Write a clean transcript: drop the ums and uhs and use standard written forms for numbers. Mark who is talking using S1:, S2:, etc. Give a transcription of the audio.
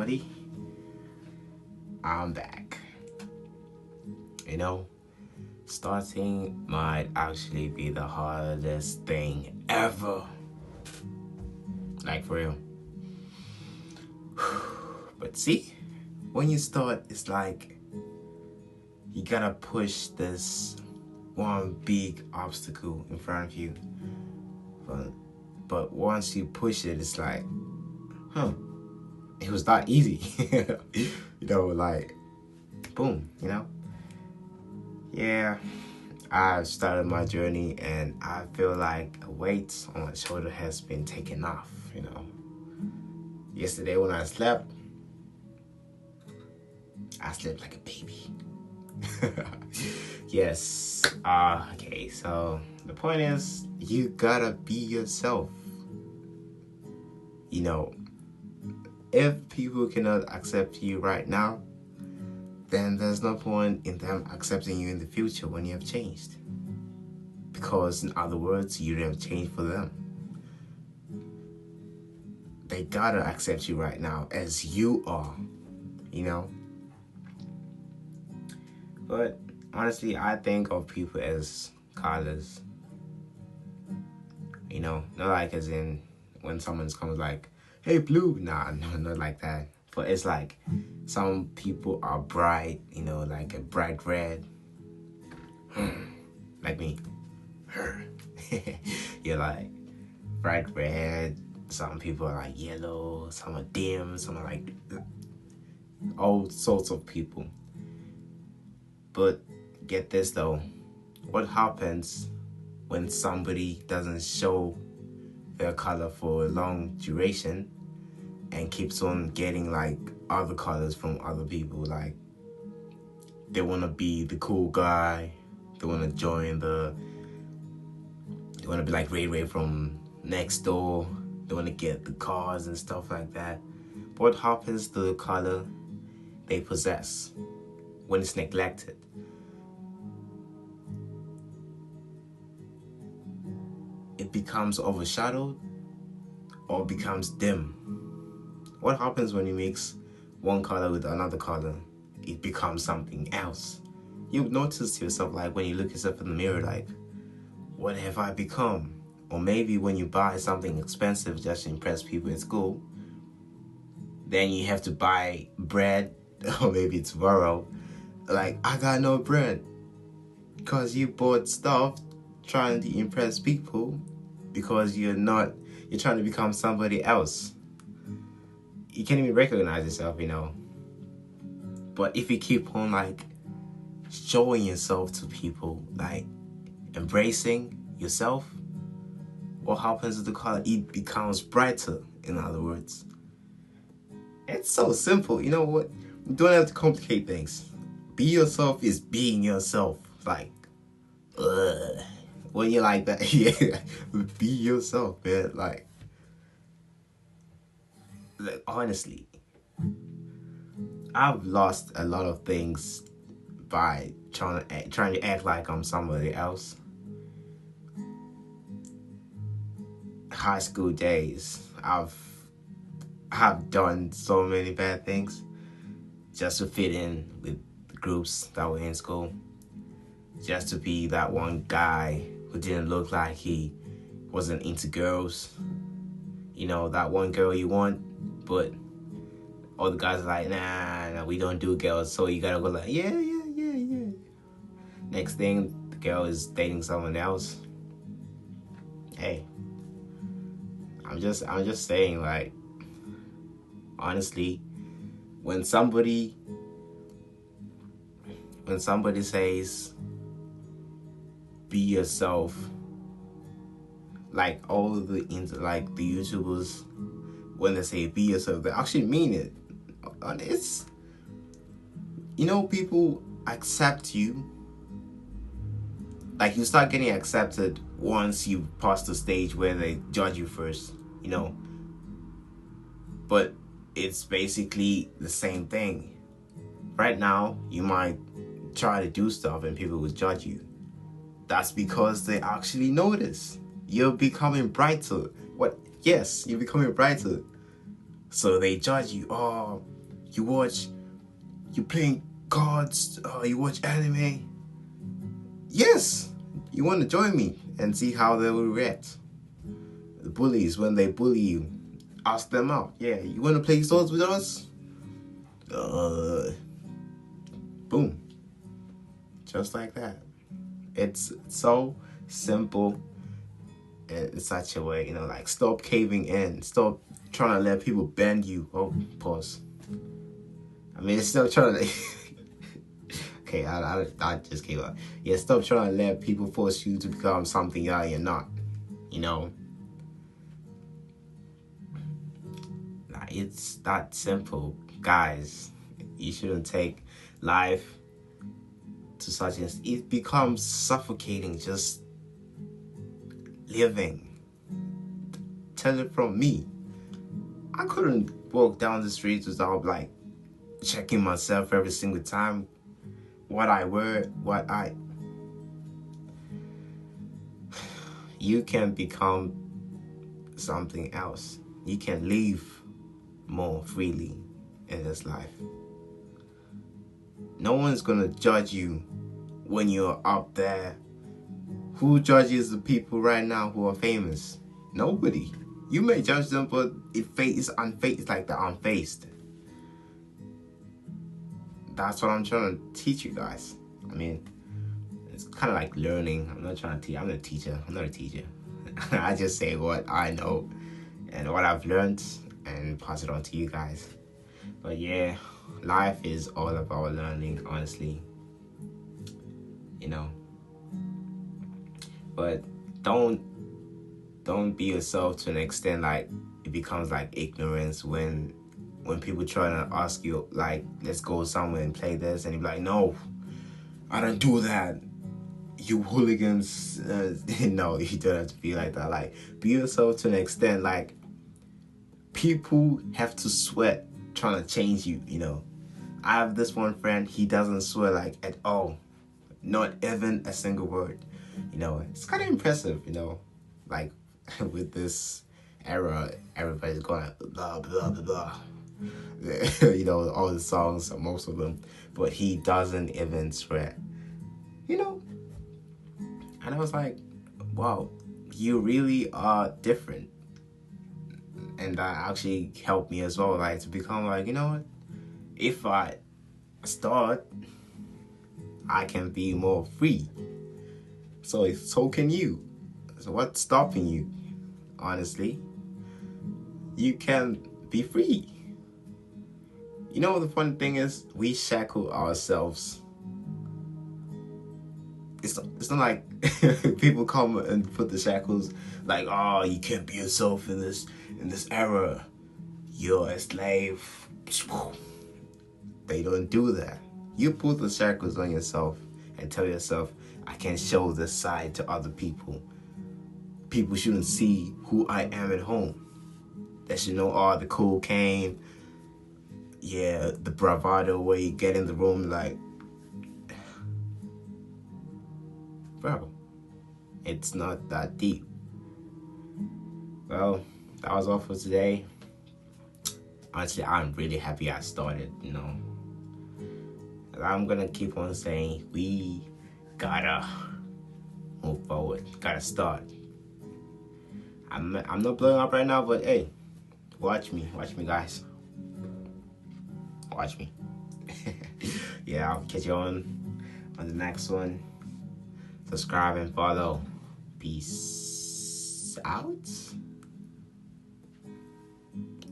S1: everybody. I'm back. You know, starting might actually be the hardest thing ever. Like, for real. But see, when you start, it's like you gotta push this one big obstacle in front of you. But once you push it, it's like, it was that easy. Like, boom, Yeah, I've started my journey and I feel like a weight on my shoulder has been taken off, Yesterday when I slept like a baby. Yes. Okay, so the point is, you gotta be yourself. If people cannot accept you right now, then there's no point in them accepting you in the future when you have changed. Because, in other words, you have changed for them. They gotta accept you right now as you are, But honestly, I think of people as colors. Not like as in when someone comes like, hey, blue. Nah, no, not like that. But it's like some people are bright, like a bright red. Like me. You're like bright red. Some people are like yellow. Some are dim. Some are like all sorts of people. But get this though. What happens when somebody doesn't show their color for a long duration and keeps on getting like other colors from other people? Like, they want to be the cool guy. They want to they want to be like Ray from next door. They want to get the cars and stuff like that. But what happens to the color they possess when it's neglected? It becomes overshadowed or becomes dim. What happens when you mix one color with another color? It becomes something else. You notice yourself, like when you look yourself in the mirror, like, what have I become? Or maybe when you buy something expensive just to impress people at school, then you have to buy bread, or maybe tomorrow, like, I got no bread. Because you bought stuff trying to impress people, because you're trying to become somebody else. You can't even recognize yourself, But if you keep on like showing yourself to people, like embracing yourself, what happens to the color? It becomes brighter, in other words. It's so simple. You know what? You don't have to complicate things. Be yourself is being yourself. Like, when you're like that, yeah, be yourself, man. Like, honestly, I've lost a lot of things by trying to act like I'm somebody else. High school days, I've done so many bad things just to fit in with the groups that were in school, just to be that one guy who didn't look like he wasn't into girls. That one girl you want, but all the guys are like, nah, we don't do girls. So you gotta go like, yeah. Next thing, the girl is dating someone else. Hey, I'm just saying, like, honestly, when somebody says be yourself, like all of the YouTubers, when they say be yourself, they actually mean it. And it's, people accept you. Like, you start getting accepted once you pass the stage where they judge you first, But it's basically the same thing. Right now, you might try to do stuff and people will judge you. That's because they actually notice. You're becoming brighter. What? Yes, you're becoming brighter. So they judge you. You playing cards, you watch anime. Yes, you want to join me and see how they will react. The bullies, when they bully you, ask them out. Yeah, you want to play swords with us? Boom. Just like that. It's so simple in such a way, like stop caving in. Stop trying to let people bend you. Oh, pause. I mean, it's still trying to... Okay, I just came up. Yeah, stop trying to let people force you to become something that you're not. Like, it's that simple, guys. You shouldn't take life to such an... It becomes suffocating just living. Tell it from me. I couldn't walk down the streets without like checking myself every single time. What I wear, you can become something else. You can live more freely in this life. No one's gonna judge you when you're up there. Who judges the people right now who are famous? Nobody. You may judge them, but it's like they're unfazed. That's what I'm trying to teach you guys. I mean, it's kind of like learning. I'm not trying to teach. I'm a teacher. I'm not a teacher. I just say what I know and what I've learned and pass it on to you guys. But yeah, life is all about learning, honestly. But don't be yourself to an extent like it becomes like ignorance when people try to ask you like, let's go somewhere and play this, and you're like, no, I don't do that, you hooligans. No, you don't have to be like that. Like, be yourself to an extent. Like, people have to sweat trying to change you. I have this one friend, he doesn't swear like at all, not even a single word. It's kind of impressive. Like, with this era, everybody's going blah blah blah blah. All the songs, most of them, but he doesn't even swear. And I was like, wow, you really are different. And that actually helped me as well, like, to become like, what? If I start, I can be more free. So can you. So what's stopping you? Honestly, you can be free. The funny thing is, we shackle ourselves. It's not like people come and put the shackles like, oh, you can't be yourself in this era. You're a slave. They don't do that. You put the shackles on yourself and tell yourself, I can show this side to other people. People shouldn't see who I am at home. They should know, the cocaine, the bravado where you get in the room like, bro, it's not that deep. Well, that was all for today. Honestly, I'm really happy I started, I'm gonna keep on saying, we gotta move forward, gotta start. I'm not blowing up right now, but hey, watch me guys. Watch me. Yeah, I'll catch you on the next one. Subscribe and follow. Peace out.